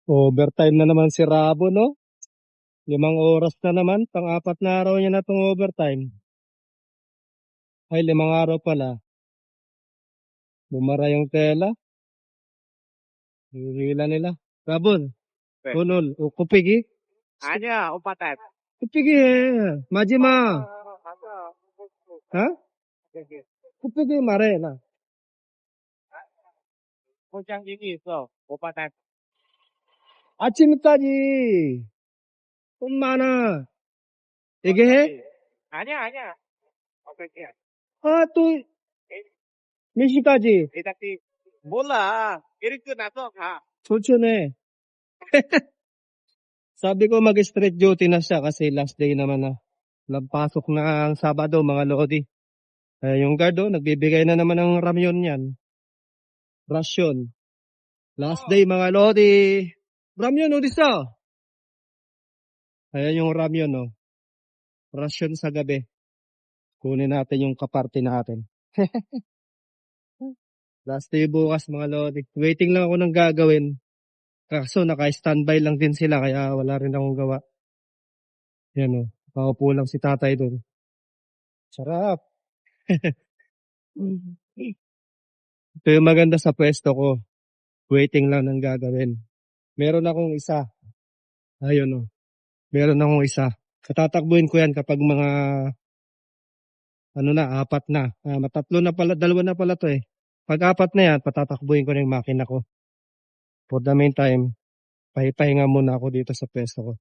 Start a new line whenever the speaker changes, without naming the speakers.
Overtime na naman si Rabo, no? 5 oras na naman. Pang-apat na araw niya na itong overtime. Ay, 5 araw pala. Bumara yung tela. Hihila nila. Rabon. Kunol. Kupigi.
아니야, 오빠 딸.
Kupigi eh. Majima. Ha? Kupigi mare na.
포장 얘기 있어. 오빠 딸.
아침까지. 돈 많아. 얘기해?
아니야. 어떻게?
아, 또, 몇 시까지?
이따 몰라. 일 끝나서 가.
천천히. Sabi ko mag-straight duty na siya kasi last day naman na. Nagpasok na ang Sabado mga lodi. Yung guard nagbibigay na naman ng ramyon yan. Rasyon. Last day mga lodi. Ramyon isa. Ayan yung ramyon Rasyon sa gabi. Kunin natin yung kaparte natin. Last day bukas mga lodi. Waiting lang ako ng gagawin. Kaso naka-standby lang din sila kaya wala rin akong gawa. Yan Paupo lang si tatay doon. Sarap. Ito yung maganda sa pwesto ko. Waiting lang ng gagawin. Meron akong isa. Ayun Meron akong isa. Tatakbuhin ko yan kapag mga 4 na. Matatlo na pala, 2 na pala to eh. Pag 4 na yan, patatakbuhin ko na yung makina ko. For the meantime, pahipahinga muna ako dito sa pwesto ko.